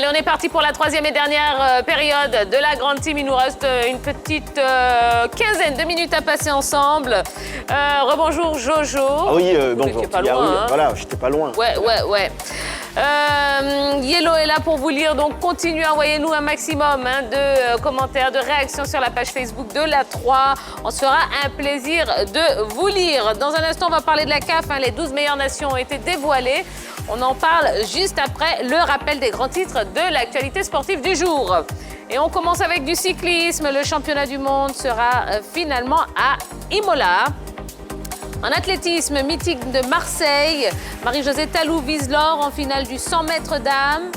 Allez, on est parti pour la troisième et dernière période de la grande team. Il nous reste une petite quinzaine de minutes à passer ensemble. Rebonjour Jojo. Ah oui, bonjour. Pas loin, oui, hein. Voilà, j'étais pas loin. Ouais. Yellow est là pour vous lire, donc continuez, envoyez-nous un maximum de commentaires, de réactions sur la page Facebook de la 3. On se fera un plaisir de vous lire. Dans un instant, on va parler de la CAF. Les 12 meilleures nations ont été dévoilées. On en parle juste après le rappel des grands titres de l'actualité sportive du jour. Et on commence avec du cyclisme. Le championnat du monde sera finalement à Imola. En athlétisme, mythique de Marseille, Marie-Josée Tallou vise l'or en finale du 100 mètres dames.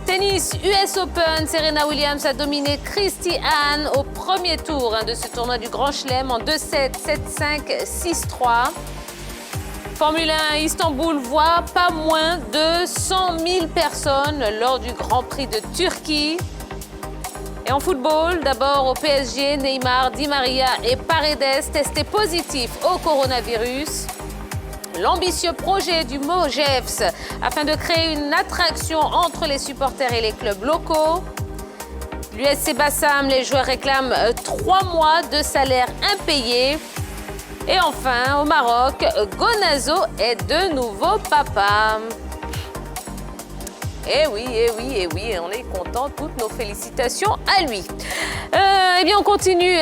Tennis, US Open, Serena Williams a dominé Christy Hahn au premier tour de ce tournoi du Grand Chelem en 2-7, 7-5, 6-3. Formule 1, Istanbul voit pas moins de 100 000 personnes lors du Grand Prix de Turquie. Et en football, d'abord au PSG, Neymar, Di Maria et Paredes testés positifs au coronavirus. L'ambitieux projet du MOGEFS afin de créer une attraction entre les supporters et les clubs locaux. L'USC Bassam, les joueurs réclament 3 mois de salaire impayé. Et enfin, au Maroc, Gonazo est de nouveau papa. Eh oui, on est content, toutes nos félicitations à lui. Eh bien, on continue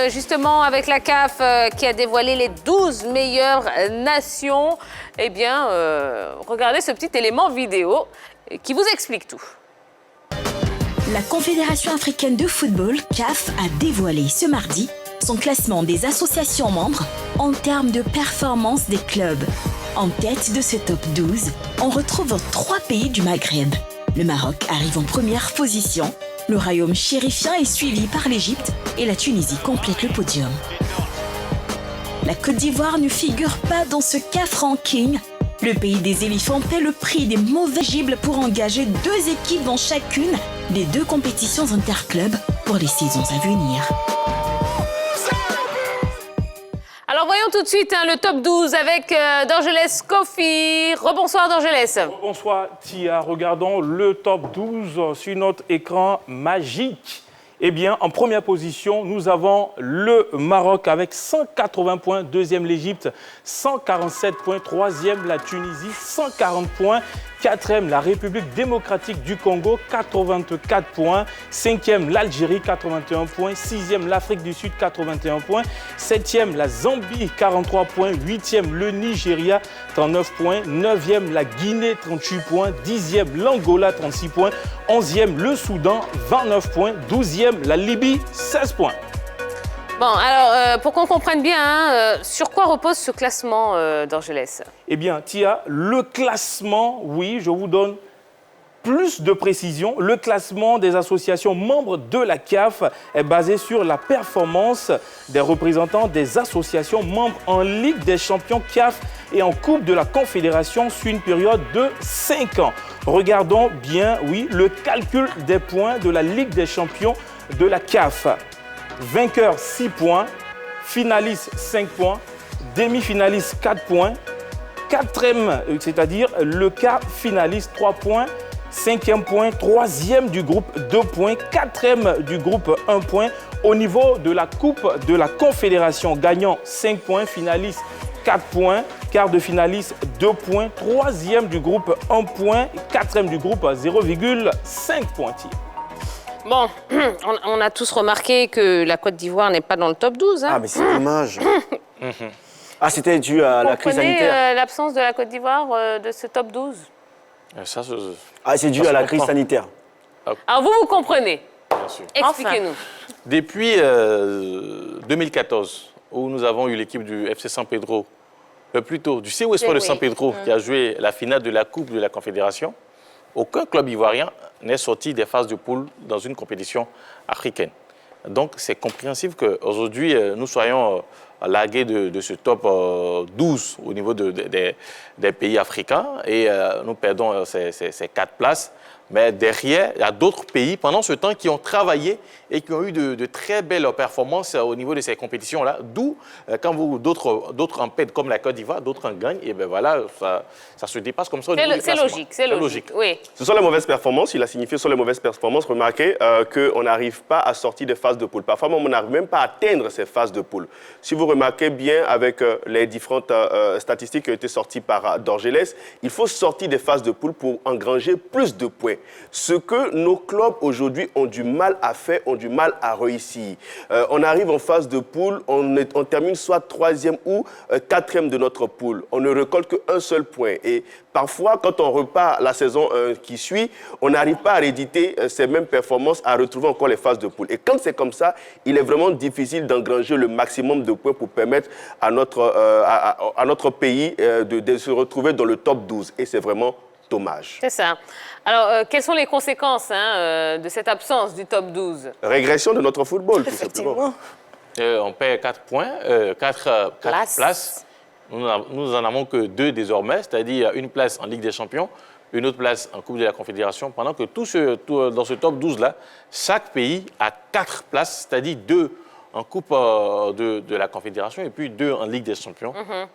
justement avec la CAF qui a dévoilé les 12 meilleures nations. Eh bien, regardez ce petit élément vidéo qui vous explique tout. La Confédération africaine de football, CAF, a dévoilé ce mardi son classement des associations membres en termes de performance des clubs. En tête de ce top 12, on retrouve 3 pays du Maghreb. Le Maroc arrive en première position, le royaume chérifien est suivi par l'Égypte et la Tunisie complète le podium. La Côte d'Ivoire ne figure pas dans ce CAF ranking. Le pays des éléphants paie le prix des mauvais éligibles pour engager 2 équipes dans chacune des 2 compétitions interclubs pour les saisons à venir. Alors voyons tout de suite le top 12 avec Dorgelès Kofi. Rebonsoir Dorgelès. Bonsoir Tia. Regardons le top 12 sur notre écran magique. Eh bien, en première position, nous avons le Maroc avec 180 points. Deuxième, l'Égypte, 147 points. Troisième, la Tunisie, 140 points. Quatrième, la République démocratique du Congo, 84 points. Cinquième, l'Algérie, 81 points. Sixième, l'Afrique du Sud, 81 points. Septième, la Zambie, 43 points. Huitième, le Nigeria, 39 points. Neuvième, la Guinée, 38 points. Dixième, l'Angola, 36 points. Onzième, le Soudan, 29 points. Douzième, la Libye, 16 points. Bon, alors, pour qu'on comprenne bien, sur quoi repose ce classement d'Orgelès? Eh bien, Tia, le classement, oui, je vous donne plus de précision. Le classement des associations membres de la CAF est basé sur la performance des représentants des associations membres en Ligue des champions CAF et en Coupe de la Confédération sur une période de 5 ans. Regardons bien, oui, le calcul des points de la Ligue des champions de la CAF. Vainqueur 6 points, finaliste 5 points, demi-finaliste 4 points, quatrième, c'est-à-dire le quart finaliste 3 points, cinquième point, troisième du groupe 2 points, quatrième du groupe 1 point. Au niveau de la Coupe de la Confédération, gagnant 5 points, finaliste 4 points, quart de finaliste 2 points, troisième du groupe 1 point, quatrième du groupe 0,5 points. Bon, on a tous remarqué que la Côte d'Ivoire n'est pas dans le top 12. Ah, mais c'est dommage. Ah, c'était dû à la crise sanitaire. Vous comprenez l'absence de la Côte d'Ivoire de ce top 12? Ah, c'est dû à la crise sanitaire. Alors vous comprenez? Bien sûr. Expliquez-nous. Depuis 2014, où nous avons eu l'équipe du FC San Pedro, plutôt du CEU Espoir de San Pedro, qui a joué la finale de la Coupe de la Confédération, aucun club ivoirien n'est sorti des phases de poule dans une compétition africaine. Donc, c'est compréhensible qu'aujourd'hui, nous soyons largués de ce top 12 au niveau des pays africains et nous perdons ces 4 places. Mais derrière, il y a d'autres pays, pendant ce temps, qui ont travaillé et qui ont eu de très belles performances au niveau de ces compétitions-là. D'où, quand d'autres en perdent, comme la Côte d'Ivoire, d'autres en gagnent, et bien voilà, ça se dépasse comme ça. C'est logique, oui. Ce sont les mauvaises performances, il a signifié sur les mauvaises performances. Remarquez qu'on n'arrive pas à sortir des phases de poule. Parfois, on n'arrive même pas à atteindre ces phases de poule. Si vous remarquez bien avec les différentes statistiques qui ont été sorties par Dorgelès, il faut sortir des phases de poule pour engranger plus de points. Ce que nos clubs aujourd'hui ont du mal à faire, ont du mal à réussir. On arrive en phase de poule, on termine soit 3e ou 4e de notre poule. On ne récolte qu'un seul point. Et parfois, quand on repart la saison qui suit, on n'arrive pas à rééditer ces mêmes performances, à retrouver encore les phases de poule. Et quand c'est comme ça, il est vraiment difficile d'engranger le maximum de points pour permettre à notre pays de se retrouver dans le top 12. Et c'est vraiment dommage. C'est ça. Alors, quelles sont les conséquences de cette absence du top 12? Régression de notre football, tout simplement. On perd 4 points, 4 places. Nous en avons que 2 désormais, c'est-à-dire une place en Ligue des Champions, une autre place en Coupe de la Confédération, pendant que dans ce top 12-là, chaque pays a 4 places, c'est-à-dire 2 en Coupe de la Confédération et puis 2 en Ligue des Champions.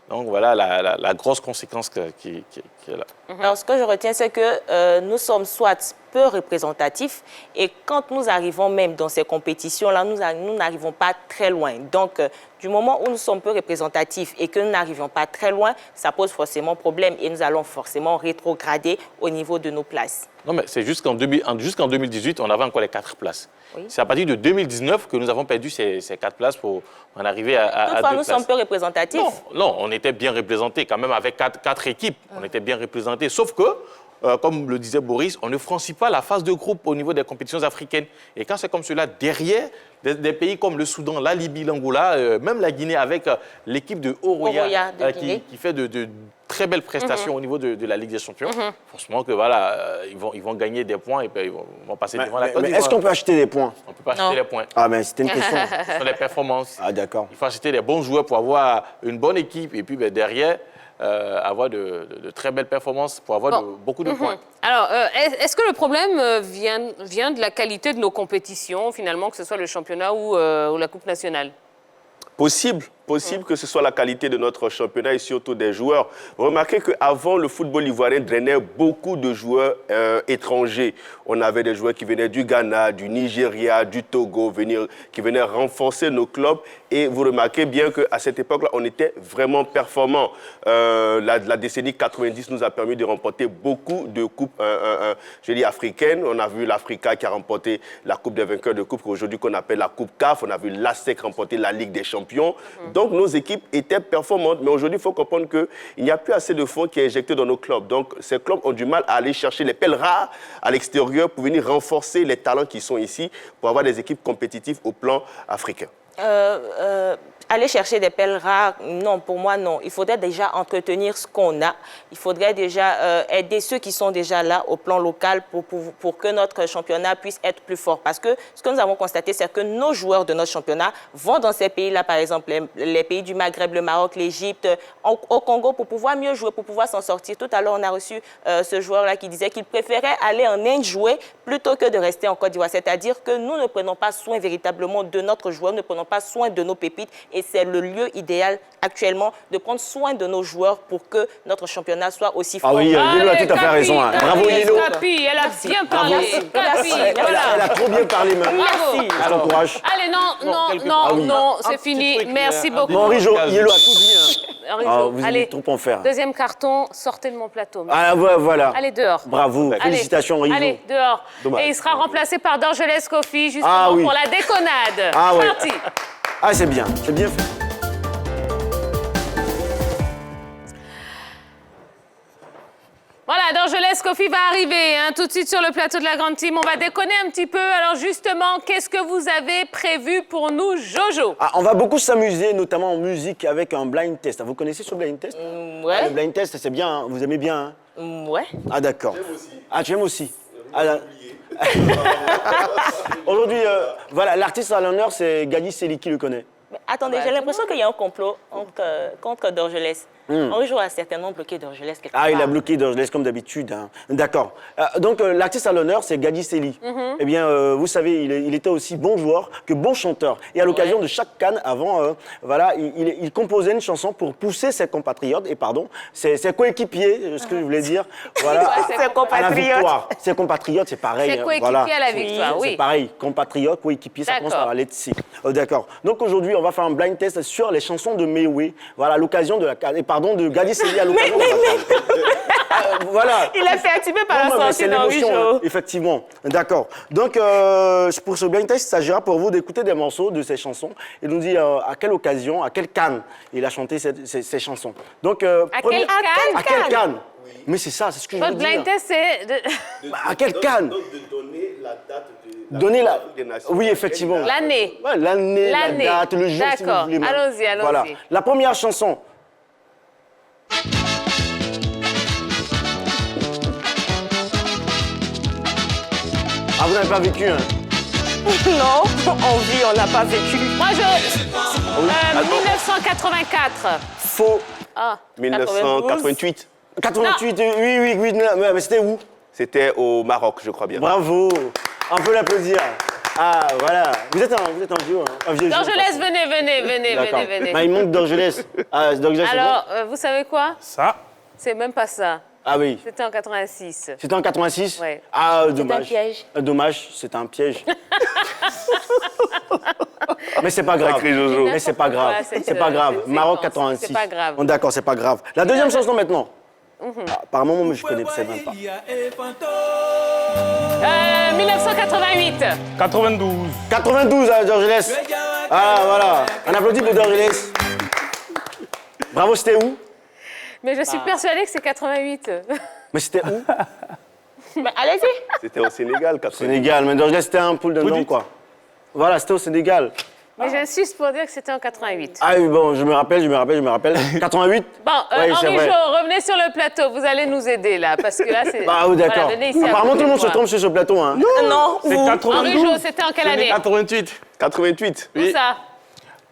Donc voilà la grosse conséquence qui est là. Alors ce que je retiens, c'est que nous sommes soit peu représentatifs et quand nous arrivons même dans ces compétitions-là, nous n'arrivons pas très loin. Donc du moment où nous sommes peu représentatifs et que nous n'arrivons pas très loin, ça pose forcément problème et nous allons forcément rétrograder au niveau de nos places. Non, mais c'est jusqu'en 2018, on avait encore les 4 places. Oui. C'est à partir de 2019 que nous avons perdu ces 4 places pour en arriver à 2 Toutefois, nous places. sommes peu représentatifs. Non, on était bien représentés quand même avec 4 équipes. On était bien représentés, sauf que comme le disait Boris, on ne franchit pas la phase de groupe au niveau des compétitions africaines. Et quand c'est comme cela, derrière, des pays comme le Soudan, la Libye, l'Angola, même la Guinée avec l'équipe de Oroya qui fait de très belles prestations au niveau de la Ligue des Champions. Franchement, que voilà, ils vont gagner des points et puis ils vont passer devant la Côte d'Ivoire. Est-ce qu'on peut acheter des points? On ne peut pas acheter les points. Ah, mais c'était une question. Ce sont les performances. Ah, d'accord. Il faut acheter des bons joueurs pour avoir une bonne équipe et puis derrière, avoir de très belles performances pour avoir beaucoup de points. Alors, est-ce que le problème vient de la qualité de nos compétitions, finalement, que ce soit le championnat ou la Coupe nationale? Possible que ce soit la qualité de notre championnat et surtout des joueurs. Remarquez qu'avant, le football ivoirien drainait beaucoup de joueurs étrangers. On avait des joueurs qui venaient du Ghana, du Nigeria, du Togo, qui venaient renforcer nos clubs. Et vous remarquez bien qu'à cette époque-là, on était vraiment performants. La décennie 90 nous a permis de remporter beaucoup de coupes africaines. On a vu l'Africa qui a remporté la Coupe des vainqueurs de coupe, aujourd'hui qu'on appelle la Coupe CAF. On a vu l'ASEC remporter la Ligue des Champions. Donc, nos équipes étaient performantes. Mais aujourd'hui, il faut comprendre qu'il n'y a plus assez de fonds qui est injecté dans nos clubs. Donc, ces clubs ont du mal à aller chercher les pelles rares à l'extérieur pour venir renforcer les talents qui sont ici pour avoir des équipes compétitives au plan africain. Aller chercher des pelles rares, non, pour moi, non. Il faudrait déjà entretenir ce qu'on a. Il faudrait déjà aider ceux qui sont déjà là au plan local pour que notre championnat puisse être plus fort. Parce que ce que nous avons constaté, c'est que nos joueurs de notre championnat vont dans ces pays-là, par exemple, les pays du Maghreb, le Maroc, l'Égypte, au Congo, pour pouvoir mieux jouer, pour pouvoir s'en sortir. Tout à l'heure, on a reçu ce joueur-là qui disait qu'il préférait aller en Inde jouer plutôt que de rester en Côte d'Ivoire. C'est-à-dire que nous ne prenons pas soin véritablement de notre joueur, ne prenons pas soin de nos pépites. Et c'est le lieu idéal actuellement de prendre soin de nos joueurs pour que notre championnat soit aussi fort. Ah oui, Yelo a tout à fait raison. Bravo Yelo. Capi, elle a bien parlé. Capi, voilà. Elle a trop bien parlé, même. Merci. Je t'encourage. Allez, non, c'est fini. Merci beaucoup. Bon, Yelo a tout dit. Vous allez, êtes trop en faire. Deuxième carton, sortez de mon plateau. Ah, voilà. Allez, dehors. Bravo. Félicitations, Rijo. Allez, dehors. Dommage. Et il sera remplacé par Dorgelès Kofi, justement, pour la déconnade. Ah, ouais. Parti. Ah, c'est bien fait. Voilà, Dorgelès Kofi va arriver tout de suite sur le plateau de la Grande Team. On va déconner un petit peu. Alors justement, qu'est-ce que vous avez prévu pour nous, Jojo? On va beaucoup s'amuser, notamment en musique, avec un blind test. Vous connaissez ce blind test? Ouais. Le blind test, c'est bien, vous aimez bien, Ouais. Ah, d'accord. J'aime aussi. Ah, tu aimes aussi? Aujourd'hui, voilà, l'artiste à l'honneur, c'est Gadi Seli, qui le connaît? Attendez, j'ai l'impression qu'il y a un complot contre Dorgelès. On joue à certainement bloqué Dorgelès quelque part. Ah, il a bloqué Dorgelès comme d'habitude. Hein. D'accord. Donc, l'artiste à l'honneur, c'est Gadi Sely. Eh bien, vous savez, il était aussi bon joueur que bon chanteur. Et à l'occasion de chaque CAN, avant, voilà, il composait une chanson pour pousser ses compatriotes, ses coéquipiers, ce que je voulais dire, voilà, ses compatriotes. Ses compatriotes, c'est pareil. Ses coéquipiers à la victoire, oui. C'est pareil, compatriotes, coéquipiers, ça commence D'accord. par la lettre C. D'accord. Donc, aujourd'hui, on va faire un blind test sur les chansons de Méoué. Voilà, à l'occasion de la CAN. Pardon, de Gadi Sely à l'occasion de la CAN. Voilà. Il a fait activer par Non, la mais sortie c'est dans 8 l'émotion, jours. hein, effectivement. D'accord. Donc, pour ce blind test, il s'agira pour vous d'écouter des morceaux de ces chansons et nous dire à quelle occasion, à quelle CAN il a chanté ces chansons. Donc, À quelle CAN? À quelle CAN? Mais c'est ça, c'est ce que je veux Votre dire. blind test, c'est... Bah, à quelle CAN? Donc, de donner la date de Donner la... Coupe des Nations. Oui, effectivement. L'année. Ouais, l'année, la L'année. date, le jour, si vous D'accord. voulez. Allons-y. Voilà. La première chanson. Ah, vous n'avez pas vécu, hein? Non, on vit, on n'a pas vécu. Moi, 1984. Faux. Ah. 1988. 88, oui, non, mais c'était où? C'était au Maroc, je crois bien. Bravo. On peut l'applaudir. Ah, voilà. Vous êtes un vieux, hein? Un vieux Dorgelès, jeune, venez. D'accord. Bah, il manque Dorgelès. Ah, Dorgelès, c'est bon? Alors, vous savez quoi? Ça, C'est même pas ça. Ah oui. C'était en 86. C'était en 86? Ouais. Ah, dommage. un piège. Dommage, c'était un piège. Mais c'est pas grave. Sacré Jojo. Mais c'est pas grave. Voilà, cette, C'est pas grave. cette Maroc séquence. 86. C'est pas grave. Bon, d'accord, c'est pas grave. La deuxième chanson maintenant. Ah, apparemment, moi, je connais même pas. 1988. 92. 92, Dorgelès. Ah, voilà. Un applaudit pour Dorgelès. Bravo, c'était où? Mais je suis persuadée que c'est 88. Mais c'était où? Mais allez-y. C'était au Sénégal, 80. Sénégal, mais Dorgelès, c'était un poule d'un nom, quoi. Voilà, c'était au Sénégal. Mais j'insiste pour dire que c'était en 88. Ah oui, bon, je me rappelle. 88? Bon, Oui, c'est Henri vrai. Jo, revenez sur le plateau. Vous allez nous aider là, parce que là, c'est... Ah oui, d'accord. Voilà, venez ici à Apparemment, tout côté le monde de se moi. trompe sur ce plateau, hein. Non, C'est vous. 92. Henri Jo, c'était en quelle année? 88. 88. Où ça?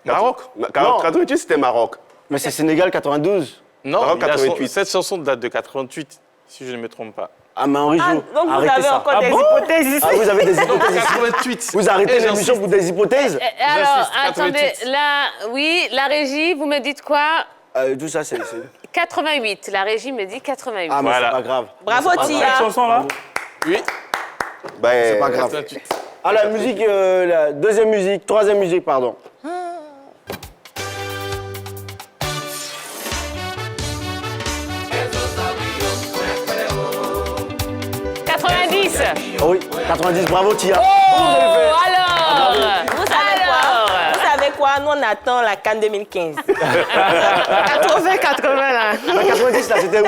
Maroc? 88, c'était Maroc. Mais c'est Sénégal 92. Non, Maroc, il y a 88. cette chanson date de 88, si je ne me trompe pas. Ah, mais Henri Jo, Donc vous arrêtez avez ça. encore des hypothèses ici. Ah, vous avez des Donc hypothèses ici. 88. Vous arrêtez Et l'émission j'insiste. pour des hypothèses. Alors, J'insiste, attendez, 88. là, oui, la régie, vous me dites quoi? Tout ça, c'est... 88. La régie me dit 88. Ah, mais Voilà. c'est pas grave. Bravo, Cette Tia. chanson-là, Oui. C'est pas grave. 88. Ah, la musique, la deuxième musique, troisième musique, pardon. Oh oui, 90, bravo Tia. Oh, Vous avez fait. alors Vous savez quoi? Nous, on attend la CAN 2015. 80-80 là. La 90, là, c'était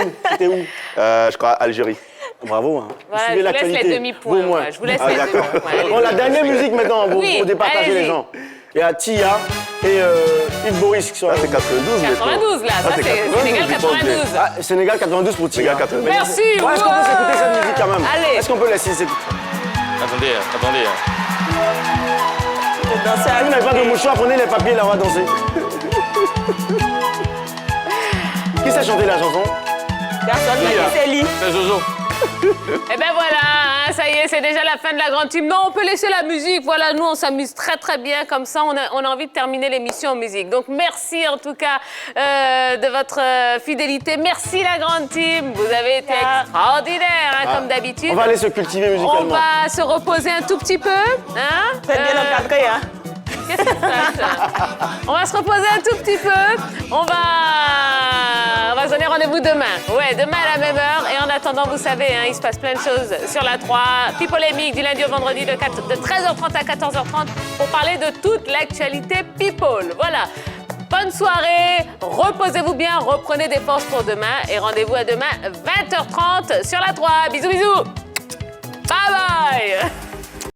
où? Je crois Algérie. Bravo, hein. Voilà, Suivez je vous laisse l'actualité. les demi-points, Vous, moi. moi. Je vous laisse Ah, les d'accord. demi-points. Allez. Bon, la dernière musique maintenant, Oui, pour départager allez-y. les gens. Il y a Tia et Yves Boris qui sont Ça, là. c'est 92 maintenant. 92, là. Ça, c'est Sénégal 92. Ah, Sénégal 92 pour Tia. Sénégal 92. Merci. Bon, est-ce qu'on peut s'écouter cette musique quand même? Allez. Est-ce qu'on peut laisser cette... Attendez. Danser Vous n'avez pas de mouchoir, prenez les papiers là, on va danser. Qui sait chanter la chanson? Personne n'a dit c'est Lee. C'est Jojo. Eh ben voilà, hein, ça y est, c'est déjà la fin de la grande team. Non, on peut laisser la musique. Voilà, nous, on s'amuse très, très bien. Comme ça, on a envie de terminer l'émission en musique. Donc, merci en tout cas de votre fidélité. Merci la grande team. Vous avez été extraordinaire, hein, comme d'habitude. On va aller se cultiver On musicalement. va se reposer un tout petit peu. Hein? Vous êtes bien encadré, hein? Qu'est-ce qui se passe? On va se reposer un tout petit peu. On va se donner rendez-vous demain. Ouais, demain à la même heure. Et en attendant, vous savez, hein, il se passe plein de choses sur la 3. Puis polémique du lundi au vendredi de 13h30 à 14h30 pour parler de toute l'actualité people. Voilà. Bonne soirée, reposez-vous bien, reprenez des forces pour demain et rendez-vous à demain 20h30 sur la 3. Bisous, bisous. Bye bye.